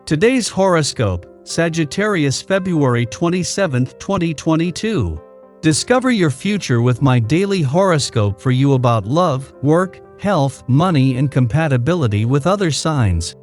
Today's horoscope, Sagittarius February 27, 2022. Discover your future with my daily horoscope for you about love, work, health, money, and compatibility with other signs.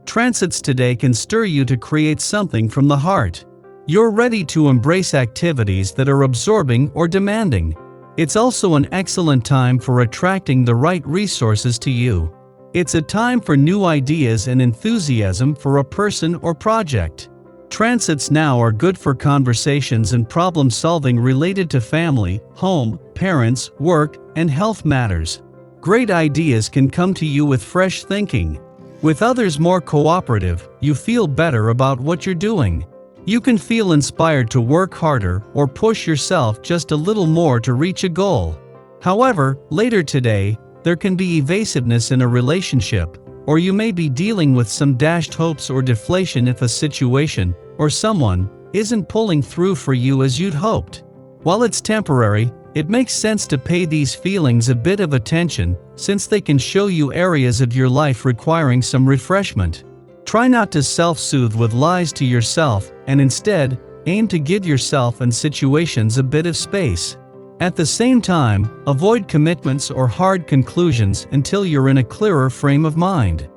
Transits today can stir you to create something from the heart. You're ready to embrace activities that are absorbing or demanding. It's also an excellent time for attracting the right resources to you. It's a time for new ideas and enthusiasm for a person or project. Transits now are good for conversations and problem solving related to family, home, parents, work, and health matters. Great ideas can come to you with fresh thinking. With others more cooperative, you feel better about what you're doing. You can feel inspired to work harder or push yourself just a little more to reach a goal. However, later today, there can be evasiveness in a relationship, or you may be dealing with some dashed hopes or deflation if a situation, or someone, isn't pulling through for you as you'd hoped. While it's temporary, it makes sense to pay these feelings a bit of attention, since they can show you areas of your life requiring some refreshment. Try not to self-soothe with lies to yourself, and instead, aim to give yourself and situations a bit of space. At the same time, avoid commitments or hard conclusions until you're in a clearer frame of mind.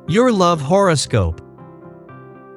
Your love horoscope.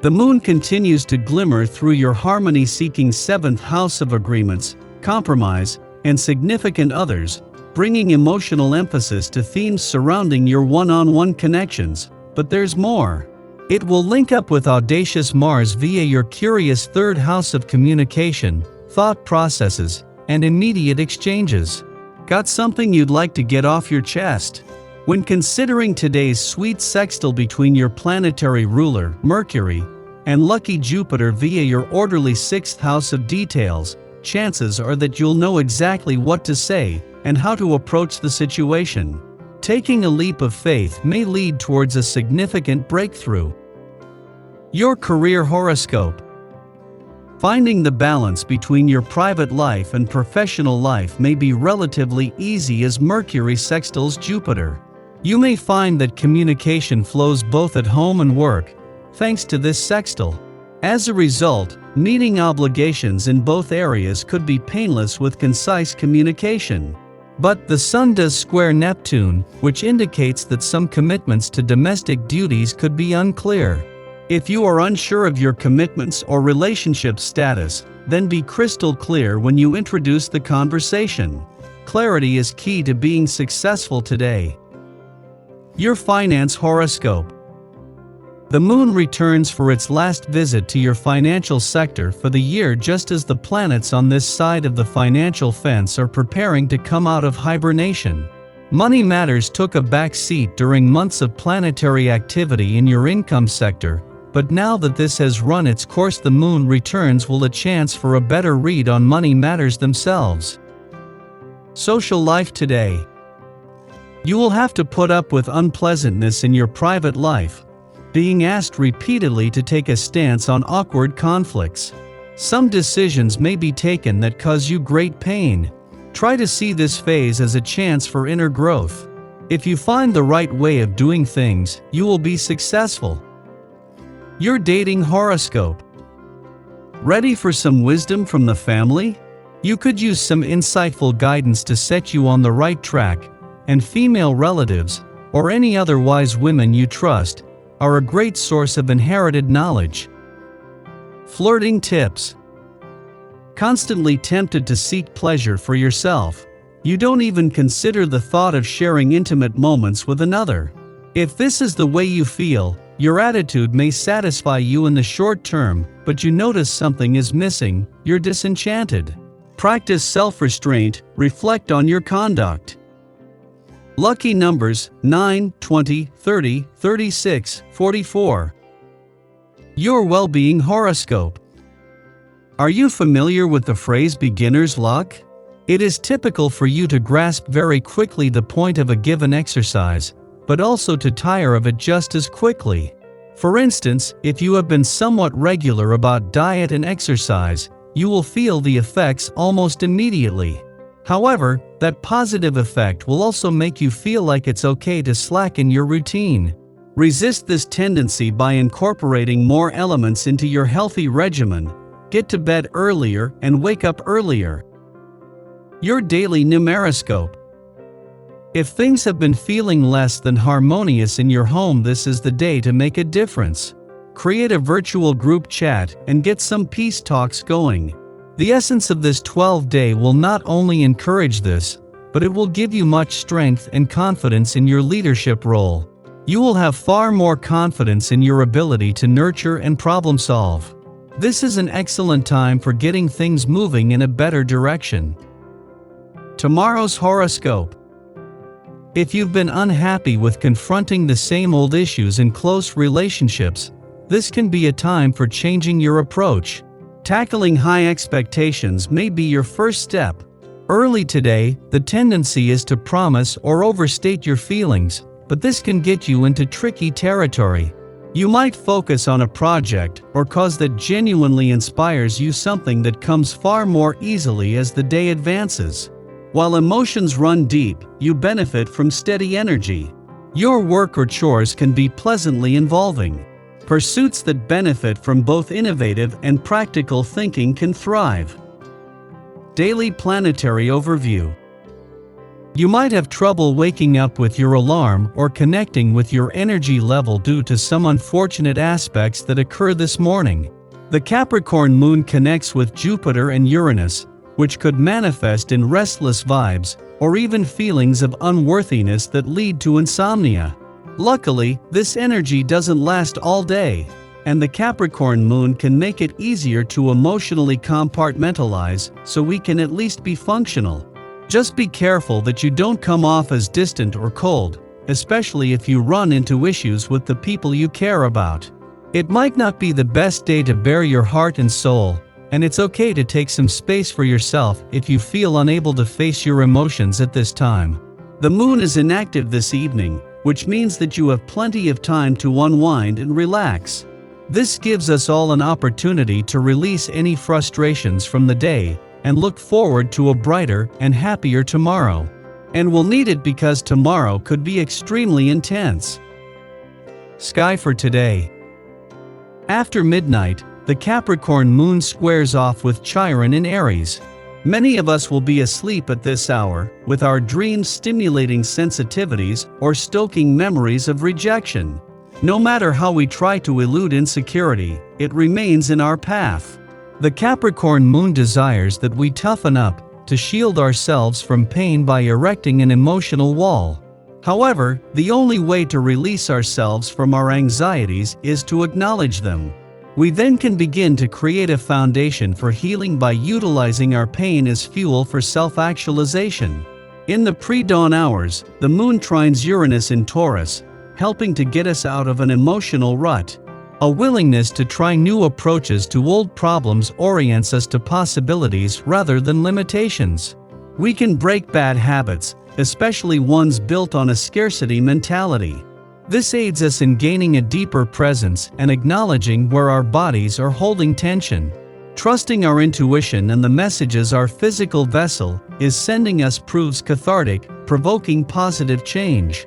The moon continues to glimmer through your harmony-seeking 7th house of agreements, compromise, and significant others, bringing emotional emphasis to themes surrounding your one-on-one connections. But there's more. It will link up with audacious Mars via your curious 3rd house of communication, thought processes, and immediate exchanges. Got something you'd like to get off your chest? When considering today's sweet sextile between your planetary ruler, Mercury, and lucky Jupiter via your orderly 6th house of details, chances are that you'll know exactly what to say and how to approach the situation. Taking a leap of faith may lead towards a significant breakthrough. Your career horoscope. Finding the balance between your private life and professional life may be relatively easy as Mercury sextiles Jupiter. You may find that communication flows both at home and work, thanks to this sextile. As a result, meeting obligations in both areas could be painless with concise communication. But the Sun does square Neptune, which indicates that some commitments to domestic duties could be unclear. If you are unsure of your commitments or relationship status, then be crystal clear when you introduce the conversation. Clarity is key to being successful today. Your finance horoscope. The moon returns for its last visit to your financial sector for the year just as the planets on this side of the financial fence are preparing to come out of hibernation. Money matters took a back seat during months of planetary activity in your income sector, but now that this has run its course, the moon returns will a chance for a better read on money matters themselves. Social life today. You will have to put up with unpleasantness in your private life, being asked repeatedly to take a stance on awkward conflicts. Some decisions may be taken that cause you great pain. Try to see this phase as a chance for inner growth. If you find the right way of doing things, you will be successful. Your dating horoscope. Ready for some wisdom from the family? You could use some insightful guidance to set you on the right track, and female relatives, or any other wise women you trust, are a great source of inherited knowledge. Flirting tips. Constantly tempted to seek pleasure for yourself, you don't even consider the thought of sharing intimate moments with another. If this is the way you feel, your attitude may satisfy you in the short term, but you notice something is missing, you're disenchanted. Practice self-restraint, reflect on your conduct. Lucky numbers 9, 20, 30, 36, 44. Your well-being horoscope. Are you familiar with the phrase beginner's luck? It is typical for you to grasp very quickly the point of a given exercise, but also to tire of it just as quickly. For instance, if you have been somewhat regular about diet and exercise, you will feel the effects almost immediately. However, that positive effect will also make you feel like it's okay to slacken your routine. Resist this tendency by incorporating more elements into your healthy regimen. Get to bed earlier and wake up earlier. Your daily numeroscope. If things have been feeling less than harmonious in your home, this is the day to make a difference. Create a virtual group chat and get some peace talks going. The essence of this 12-day will not only encourage this, but it will give you much strength and confidence in your leadership role. You will have far more confidence in your ability to nurture and problem solve. This is an excellent time for getting things moving in a better direction. Tomorrow's horoscope. If you've been unhappy with confronting the same old issues in close relationships, this can be a time for changing your approach. Tackling high expectations may be your first step. Early today, the tendency is to promise or overstate your feelings, but this can get you into tricky territory. You might focus on a project or cause that genuinely inspires you, something that comes far more easily as the day advances. While emotions run deep, you benefit from steady energy. Your work or chores can be pleasantly involving. Pursuits that benefit from both innovative and practical thinking can thrive. Daily planetary overview. You might have trouble waking up with your alarm or connecting with your energy level due to some unfortunate aspects that occur this morning. The Capricorn moon connects with Jupiter and Uranus, which could manifest in restless vibes or even feelings of unworthiness that lead to insomnia. Luckily, this energy doesn't last all day, and the Capricorn moon can make it easier to emotionally compartmentalize so we can at least be functional. Just be careful that you don't come off as distant or cold, especially if you run into issues with the people you care about. It might not be the best day to bare your heart and soul, and it's okay to take some space for yourself if you feel unable to face your emotions at this time. The moon is inactive this evening, which means that you have plenty of time to unwind and relax. This gives us all an opportunity to release any frustrations from the day and look forward to a brighter and happier tomorrow. And we'll need it because tomorrow could be extremely intense. Sky for today. After midnight, the Capricorn moon squares off with Chiron in Aries. Many of us will be asleep at this hour, with our dreams stimulating sensitivities or stoking memories of rejection. No matter how we try to elude insecurity, it remains in our path. The Capricorn moon desires that we toughen up to shield ourselves from pain by erecting an emotional wall. However, the only way to release ourselves from our anxieties is to acknowledge them. We then can begin to create a foundation for healing by utilizing our pain as fuel for self-actualization. In the pre-dawn hours, the moon trines Uranus in Taurus, helping to get us out of an emotional rut. A willingness to try new approaches to old problems orients us to possibilities rather than limitations. We can break bad habits, especially ones built on a scarcity mentality. This aids us in gaining a deeper presence and acknowledging where our bodies are holding tension. Trusting our intuition and the messages our physical vessel is sending us proves cathartic, provoking positive change.